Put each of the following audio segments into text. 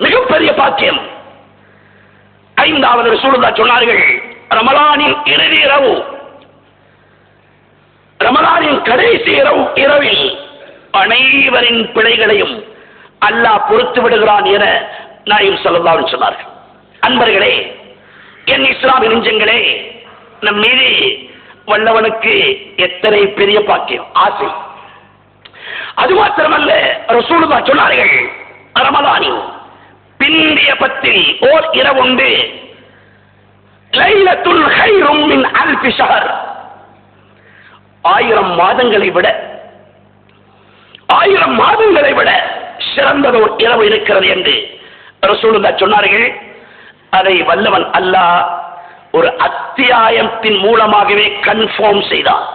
மிகப்பெரிய பாக்கியம். ஐந்தாவது ரசூலுல்லாஹ் சொன்னார்கள், ரமலானின் இறுதி இரவு, ரமலானின் கடைசி இரவில் அனைவரின் பிழைகளையும் அல்லாஹ் பொறுத்து விடுகிறான் என நாயகம் ஸல்லல்லாஹு அலைஹி வஸல்லம் சொன்னார்கள். அன்பர்களே, என் இஸ்லாமிய நெஞ்சங்களே, நம் மீது வல்லவனுக்கு எத்தனை பெரிய பாக்கியம், ஆசை. அது மாத்திரமல்ல, ரசூலுல்லாஹ் சொன்னார்கள், ரமலானின் பிந்திய பத்தில் ஓர் இரவுண்டு, லைலத்துல் கைரும் மின் அல்ஃபி ஷஹர், 1000 மாதங்களை விட சிறந்ததோர் இரவு இருக்கிறது என்று ரசூலுல்லாஹ் சொன்னார்கள். அதை வல்லவன் அல்லாஹ் ஒரு அத்தியாயத்தின் மூலமாகவே கன்ஃபார்ம் செய்தார்.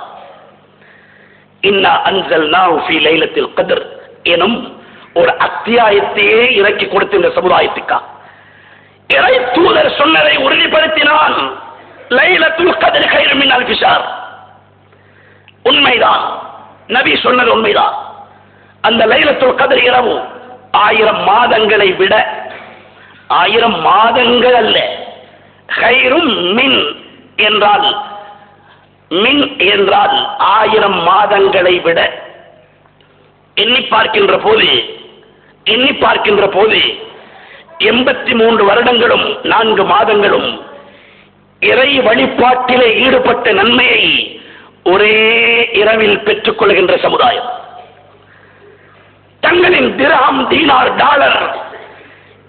இன்னா அன்ஸல்நாஹு ஃபீ லைலத்தில் கத்ர் எனும் ஒரு அத்தியாயத்தையே இறக்கி கொடுத்த இந்த சமுதாயத்துக்கா இறை தூதர் சொன்னதை உறுதிப்படுத்தினான். லைலத்துல் கத்ர் கைரும் மின் அல்ஃபி ஷஹர். உண்மைதான், நபி சொன்னது உண்மைதான். அந்த லைலத்துல் கத்ர் இரவு 1000 மாதங்களை விட, 1000 மாதங்கள் அல்ல, கைரும் மின் என்றால், மின் என்றால் 1000 மாதங்களை விட. எண்ணி பார்க்கின்ற போது 83 வருடங்களும் 4 மாதங்களும் இறை வழிபாட்டிலே ஈடுபட்ட நன்மையை ஒரே இரவில் பெற்றுக் கொள்கின்ற சமுதாயம். தங்களின் திர்ஹம், தீனார், டாலர்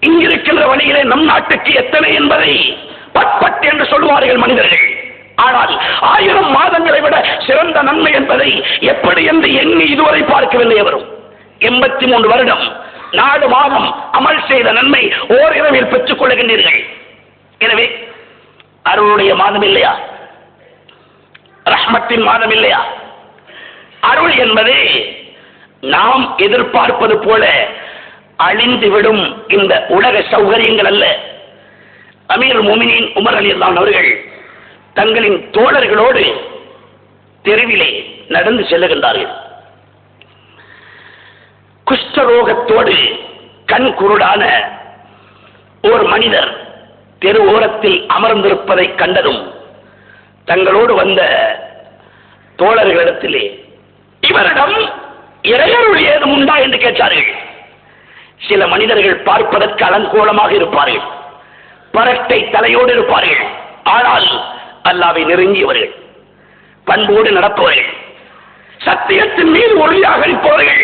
இங்கிருக்கின்ற வழியிலே நம் நாட்டுக்கு எத்தனை என்பதை பட் என்று சொல்லுவார்கள் மனிதர்கள். ஆனால் 1000 மாதங்களை விட சிறந்த நன்மை என்பதை எப்படி என்று எண்ணி இதுவரை பார்க்கவில்லை வரும். 83 வருடம் 4 மாதம் அமல் செய்த நன்மை ஓரிரவில் பெற்றுக் கொள்கின்றீர்கள். எனவே அருளுடைய மாதம் இல்லையா? ரஹ்மத்தின் மாதம் இல்லையா? அருள் என்பதே நாம் எதிர்பார்ப்பது போல அழிந்துவிடும் இந்த உலக சௌகரியங்கள் அல்ல. அமீர் முஃமினீன் உமர் ரலியல்லாஹு அன்ஹு அவர்கள் தங்களின் தோழர்களோடு தெருவிலே நடந்து செல்லுகின்றார்கள். குஷ்டரோகத்தோடு கண் குருடான ஒரு மனிதர் தெரு ஓரத்தில் அமர்ந்திருப்பதை கண்டதும் தங்களோடு வந்த தோழர்களிடத்திலே, இவரிடம் இறையருள் ஏதும் உண்டா என்று கேட்டார்கள். சில மனிதர்கள் பார்ப்பதற்கு அலங்கோலமாக இருப்பார்கள், பரட்டை தலையோடு இருப்பார்கள். ஆனால் அல்லாஹ்வை நெருங்கியவர்கள், பண்போடு நடப்பவர்கள், சத்தியத்தின் மீது ஒளியாக இருப்பவர்கள்.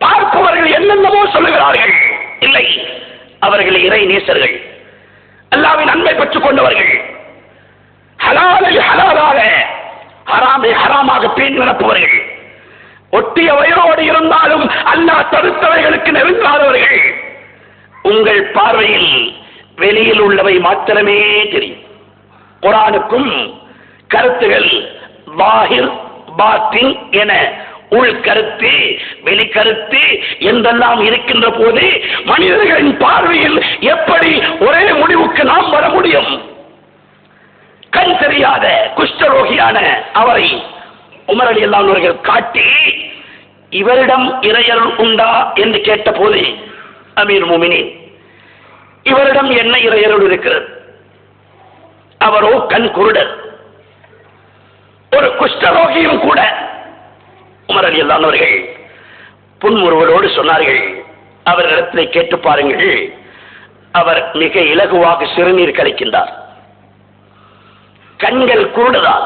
பார்ப்பவர்கள் என்னென்னவோ சொல்லுகிறார்கள், இல்லை, அவர்கள் இறை நேசர்கள், அல்லாஹ்வின் அன்பை பெற்றுக் கொண்டவர்கள், ஹலாலை ஹலாலாக, ஹராமை ஹராமாக பேணி நடப்பவர்கள், ஒட்டிய வயரோடு இருந்தாலும் அல்லாஹ் தடுத்தவைகளுக்கு நெருங்காதவர்கள். உங்கள் பார்வையில் வெளியில் உள்ளவை மாத்திரமே தெரியும். குர்ஆனுக்கும் கருத்துகள் வாஹிர், பாத்தின் என உள் கருத்து, வெளிக்கருத்து என்றெல்லாம் இருக்கின்ற போது மனிதர்களின் பார்வையில் எப்படி ஒரே முடிவுக்கு நாம் வர முடியும்? கண் தெரியாத குஷ்டரோகியான அவரை உமர் ரலியல்லாஹு அன்ஹு அவர்கள் காட்டி, இவரிடம் இறையருள் உண்டா என்று கேட்ட போது, அமீர் முஃமினீன், இவரிடம் என்ன இறையருள் இருக்கிறது? அவரோ கண் குருடர், ஒரு குஷ்டரோகியும் கூட. உமர் ரலியல்லாஹு அன்ஹு அவர்கள் புன்முறுவலோடு சொன்னார்கள், அவரிடத்தில் கேட்டு பாருங்கள், அவர் மிக இலகுவாக சிறுநீர் கழிக்கின்றார், கண்கள் குருடுதான்,